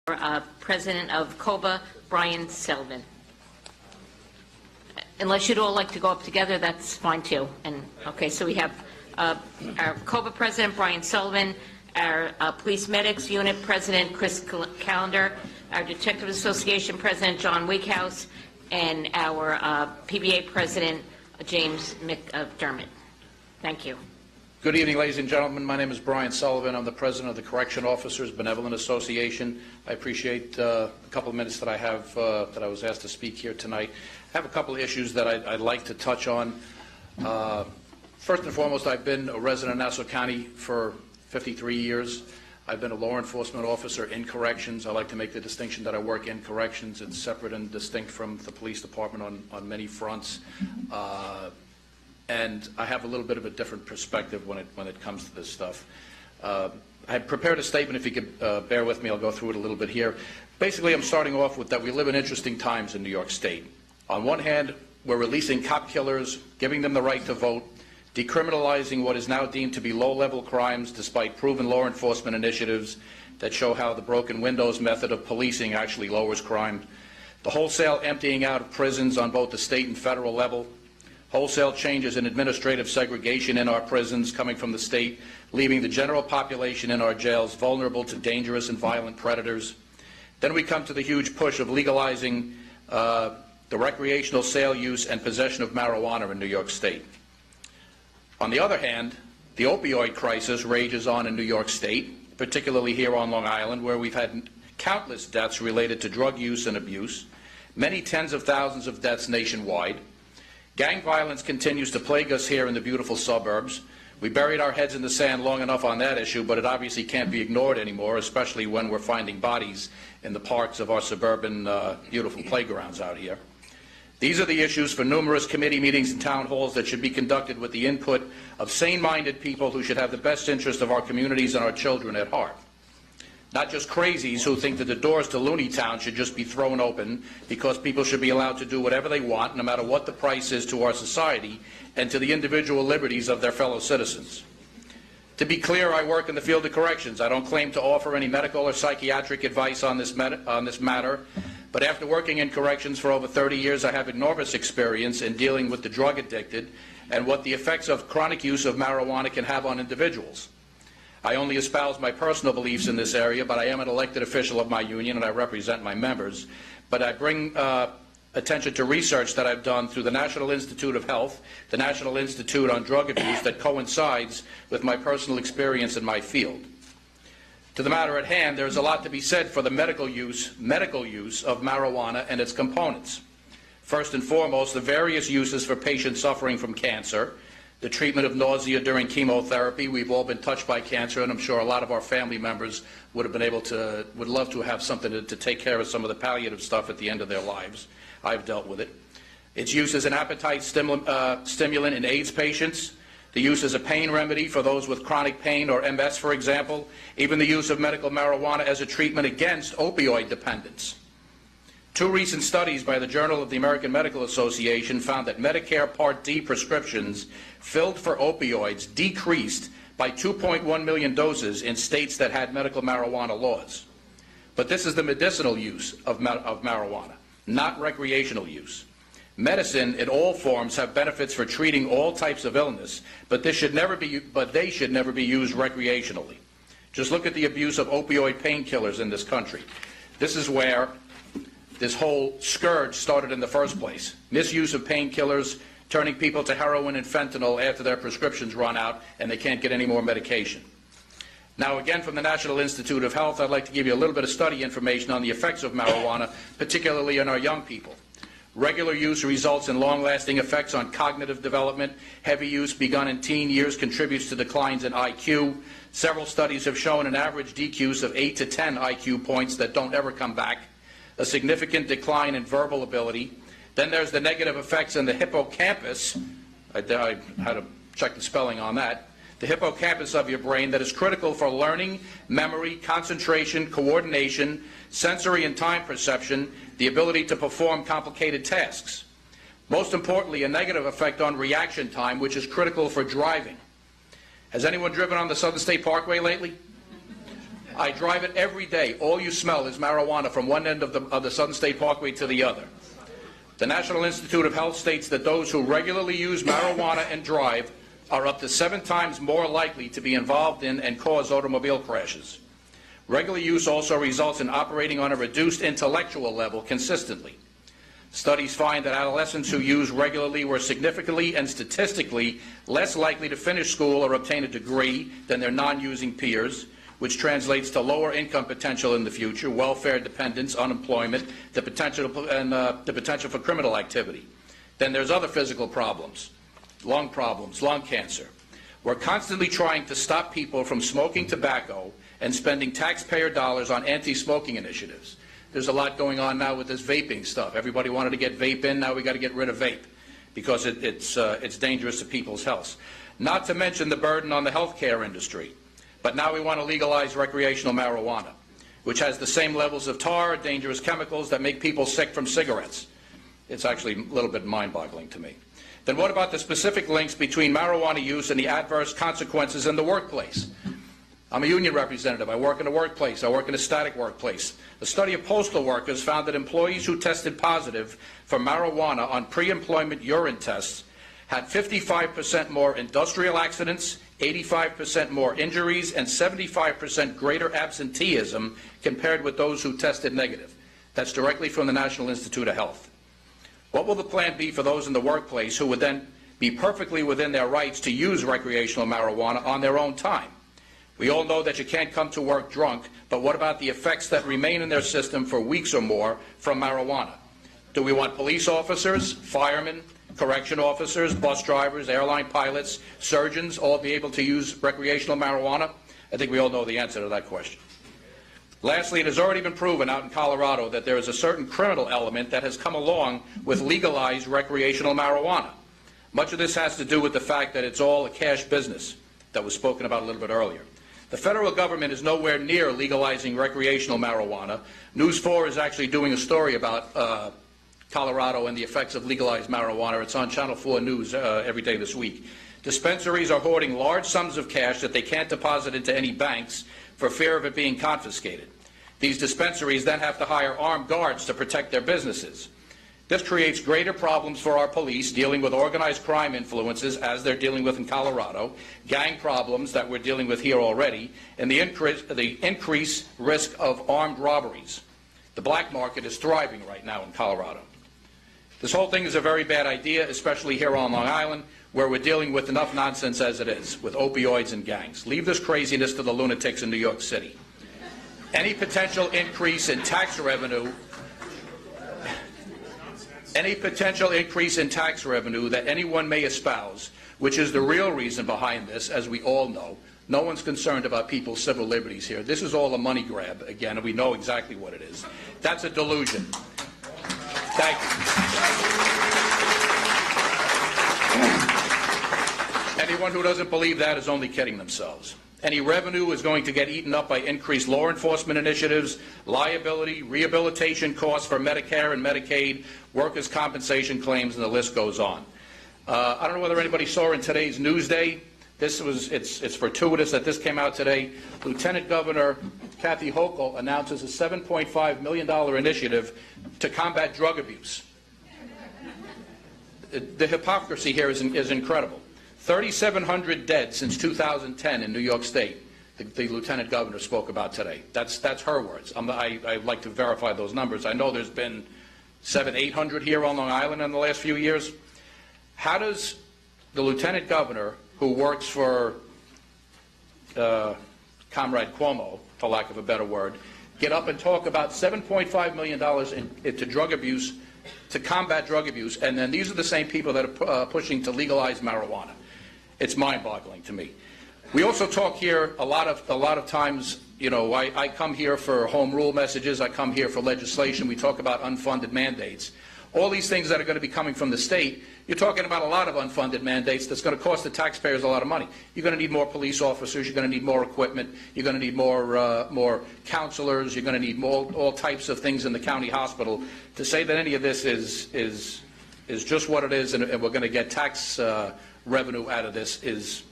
President of COBA, Brian Sullivan. Unless you'd all like to go up together, that's fine too. And okay, so we have our COBA President, Brian Sullivan, our Police Medics Unit President, Chris Callender, our Detective Association President, John Wighouse, and our PBA President, James McDermott. Thank you. Good evening, ladies and gentlemen. My name is Brian Sullivan. I'm the president of the Correction Officers Benevolent Association. I appreciate a couple of minutes that I have that I was asked to speak here tonight. I have a couple of issues that I'd like to touch on. First and foremost, I've been a resident of Nassau County for 53 years. I've been a law enforcement officer in corrections. I like to make the distinction that I work in corrections. It's separate and distinct from the police department on many fronts. And I have a little bit of a different perspective when it comes to this stuff. I had prepared a statement. If you could bear with me, I'll go through it a little bit here. Basically, I'm starting off with that we live in interesting times in New York State. On one hand, we're releasing cop killers, giving them the right to vote, decriminalizing what is now deemed to be low-level crimes despite proven law enforcement initiatives that show how the broken windows method of policing actually lowers crime, the wholesale emptying out of prisons on both the state and federal level, wholesale changes in administrative segregation in our prisons coming from the state, leaving the general population in our jails vulnerable to dangerous and violent predators. Then we come to the huge push of legalizing the recreational sale, use, and possession of marijuana in New York State. On the other hand, the opioid crisis rages on in New York State, particularly here on Long Island, where we've had countless deaths related to drug use and abuse, many tens of thousands of deaths nationwide. Gang violence continues to plague us here in the beautiful suburbs. We buried our heads in the sand long enough on that issue, but it obviously can't be ignored anymore, especially when we're finding bodies in the parks of our suburban beautiful playgrounds out here. These are the issues for numerous committee meetings and town halls that should be conducted with the input of sane-minded people who should have the best interest of our communities and our children at heart. Not just crazies who think that the doors to Looney Town should just be thrown open because people should be allowed to do whatever they want, no matter what the price is to our society and to the individual liberties of their fellow citizens. To be clear, I work in the field of corrections. I don't claim to offer any medical or psychiatric advice on this matter, but after working in corrections for over 30 years, I have enormous experience in dealing with the drug addicted and what the effects of chronic use of marijuana can have on individuals. I only espouse my personal beliefs in this area, but I am an elected official of my union and I represent my members. But I bring attention to research that I've done through the National Institute of Health, the National Institute on Drug Abuse, that coincides with my personal experience in my field. To the matter at hand, there is a lot to be said for the medical use of marijuana and its components. First and foremost, the various uses for patients suffering from cancer, the treatment of nausea during chemotherapy. We've all been touched by cancer, and I'm sure a lot of our family members would love to have something to take care of some of the palliative stuff at the end of their lives. I've dealt with it. Its use as an appetite stimulant in AIDS patients, the use as a pain remedy for those with chronic pain or MS, for example, even the use of medical marijuana as a treatment against opioid dependence. Two recent studies by the Journal of the American Medical Association found that Medicare Part D prescriptions filled for opioids decreased by 2.1 million doses in states that had medical marijuana laws. But this is the medicinal use of marijuana, not recreational use. Medicine in all forms have benefits for treating all types of illness, but they should never be used recreationally. Just look at the abuse of opioid painkillers in this country. This is where this whole scourge started in the first place. Misuse of painkillers, turning people to heroin and fentanyl after their prescriptions run out and they can't get any more medication. Now, again, from the National Institute of Health, I'd like to give you a little bit of study information on the effects of marijuana, particularly in our young people. Regular use results in long-lasting effects on cognitive development. Heavy use begun in teen years contributes to declines in IQ. Several studies have shown an average decrease of 8 to 10 IQ points that don't ever come back, a significant decline in verbal ability. Then there's the negative effects in the hippocampus. I had to check the spelling on that. The hippocampus of your brain that is critical for learning, memory, concentration, coordination, sensory and time perception, the ability to perform complicated tasks. Most importantly, a negative effect on reaction time, which is critical for driving. Has anyone driven on the Southern State Parkway lately? I drive it every day. All you smell is marijuana from one end of the Southern State Parkway to the other. The National Institute of Health states that those who regularly use marijuana and drive are up to 7 times more likely to be involved in and cause automobile crashes. Regular use also results in operating on a reduced intellectual level consistently. Studies find that adolescents who use regularly were significantly and statistically less likely to finish school or obtain a degree than their non-using peers, which translates to lower income potential in the future, welfare dependence, unemployment, the potential for criminal activity. Then there's other physical problems, lung cancer. We're constantly trying to stop people from smoking tobacco and spending taxpayer dollars on anti-smoking initiatives. There's a lot going on now with this vaping stuff. Everybody wanted to get vape in. Now we got to get rid of vape because it's dangerous to people's health. Not to mention the burden on the healthcare industry. But now we want to legalize recreational marijuana, which has the same levels of tar, dangerous chemicals that make people sick from cigarettes. It's actually a little bit mind-boggling to me. Then what about the specific links between marijuana use and the adverse consequences in the workplace? I'm a union representative. I work in a workplace. I work in a static workplace. A study of postal workers found that employees who tested positive for marijuana on pre-employment urine tests had 55% more industrial accidents, 85% more injuries, and 75% greater absenteeism compared with those who tested negative. That's directly from the National Institute of Health. What will the plan be for those in the workplace who would then be perfectly within their rights to use recreational marijuana on their own time? We all know that you can't come to work drunk, but what about the effects that remain in their system for weeks or more from marijuana? Do we want police officers, firemen, correction officers, bus drivers, airline pilots, surgeons all be able to use recreational marijuana? I think we all know the answer to that question. Lastly, it has already been proven out in Colorado that there is a certain criminal element that has come along with legalized recreational marijuana. Much of this has to do with the fact that it's all a cash business that was spoken about a little bit earlier. The federal government is nowhere near legalizing recreational marijuana. News 4 is actually doing a story about Colorado and the effects of legalized marijuana. It's on Channel 4 News every day this week. Dispensaries are hoarding large sums of cash that they can't deposit into any banks for fear of it being confiscated. These dispensaries then have to hire armed guards to protect their businesses. This creates greater problems for our police dealing with organized crime influences, as they're dealing with in Colorado, gang problems that we're dealing with here already, and the increased risk of armed robberies. The black market is thriving right now in Colorado. This whole thing is a very bad idea, especially here on Long Island, where we're dealing with enough nonsense as it is, with opioids and gangs. Leave this craziness to the lunatics in New York City. Any potential increase in tax revenue that anyone may espouse, which is the real reason behind this, as we all know, no one's concerned about people's civil liberties here. This is all a money grab, again, and we know exactly what it is. That's a delusion. Thank you. Anyone who doesn't believe that is only kidding themselves. Any revenue is going to get eaten up by increased law enforcement initiatives, liability, rehabilitation costs for Medicare and Medicaid, workers' compensation claims, and the list goes on. I don't know whether anybody saw in today's Newsday. It's fortuitous that this came out today. Lieutenant Governor Kathy Hochul announces a $7.5 million initiative to combat drug abuse. The hypocrisy here is incredible. 3,700 dead since 2010 in New York State, the Lieutenant Governor spoke about today. That's her words. I'd like to verify those numbers. I know there's been 800 here on Long Island in the last few years. How does the Lieutenant Governor, who works for Comrade Cuomo, for lack of a better word, get up and talk about $7.5 million into drug abuse, to combat drug abuse, and then these are the same people that are pushing to legalize marijuana? It's mind-boggling to me. We also talk here a lot of times. You know, I come here for home rule messages. I come here for legislation. We talk about unfunded mandates. All these things that are going to be coming from the state, you're talking about a lot of unfunded mandates that's going to cost the taxpayers a lot of money. You're going to need more police officers. You're going to need more equipment. You're going to need more counselors. You're going to need all types of things in the county hospital. To say that any of this is just what it is, and we're going to get tax revenue out of this is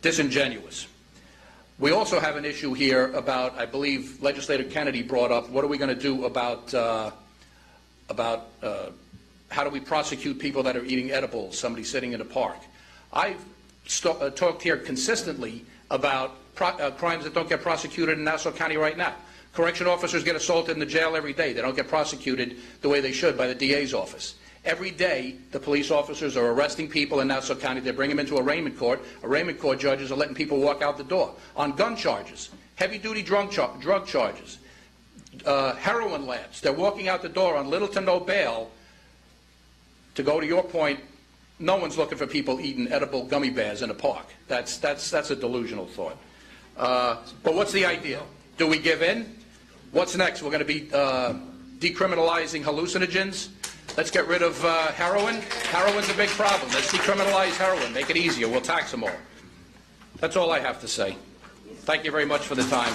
disingenuous. We also have an issue here about, I believe Legislator Kennedy brought up, what are we going to do about how do we prosecute people that are eating edibles, somebody sitting in a park. I've talked here consistently about crimes that don't get prosecuted in Nassau County right now. Correction officers get assaulted in the jail every day. They don't get prosecuted the way they should by the DA's office. Every day, the police officers are arresting people in Nassau County. They bring them into arraignment court. Arraignment court judges are letting people walk out the door on gun charges, heavy-duty drug charges, heroin labs. They're walking out the door on little to no bail. To go to your point, no one's looking for people eating edible gummy bears in a park. That's a delusional thought. But what's the idea? Do we give in? What's next? We're going to be decriminalizing hallucinogens. Let's get rid of heroin. Heroin's a big problem. Let's decriminalize heroin. Make it easier. We'll tax them all. That's all I have to say. Thank you very much for the time.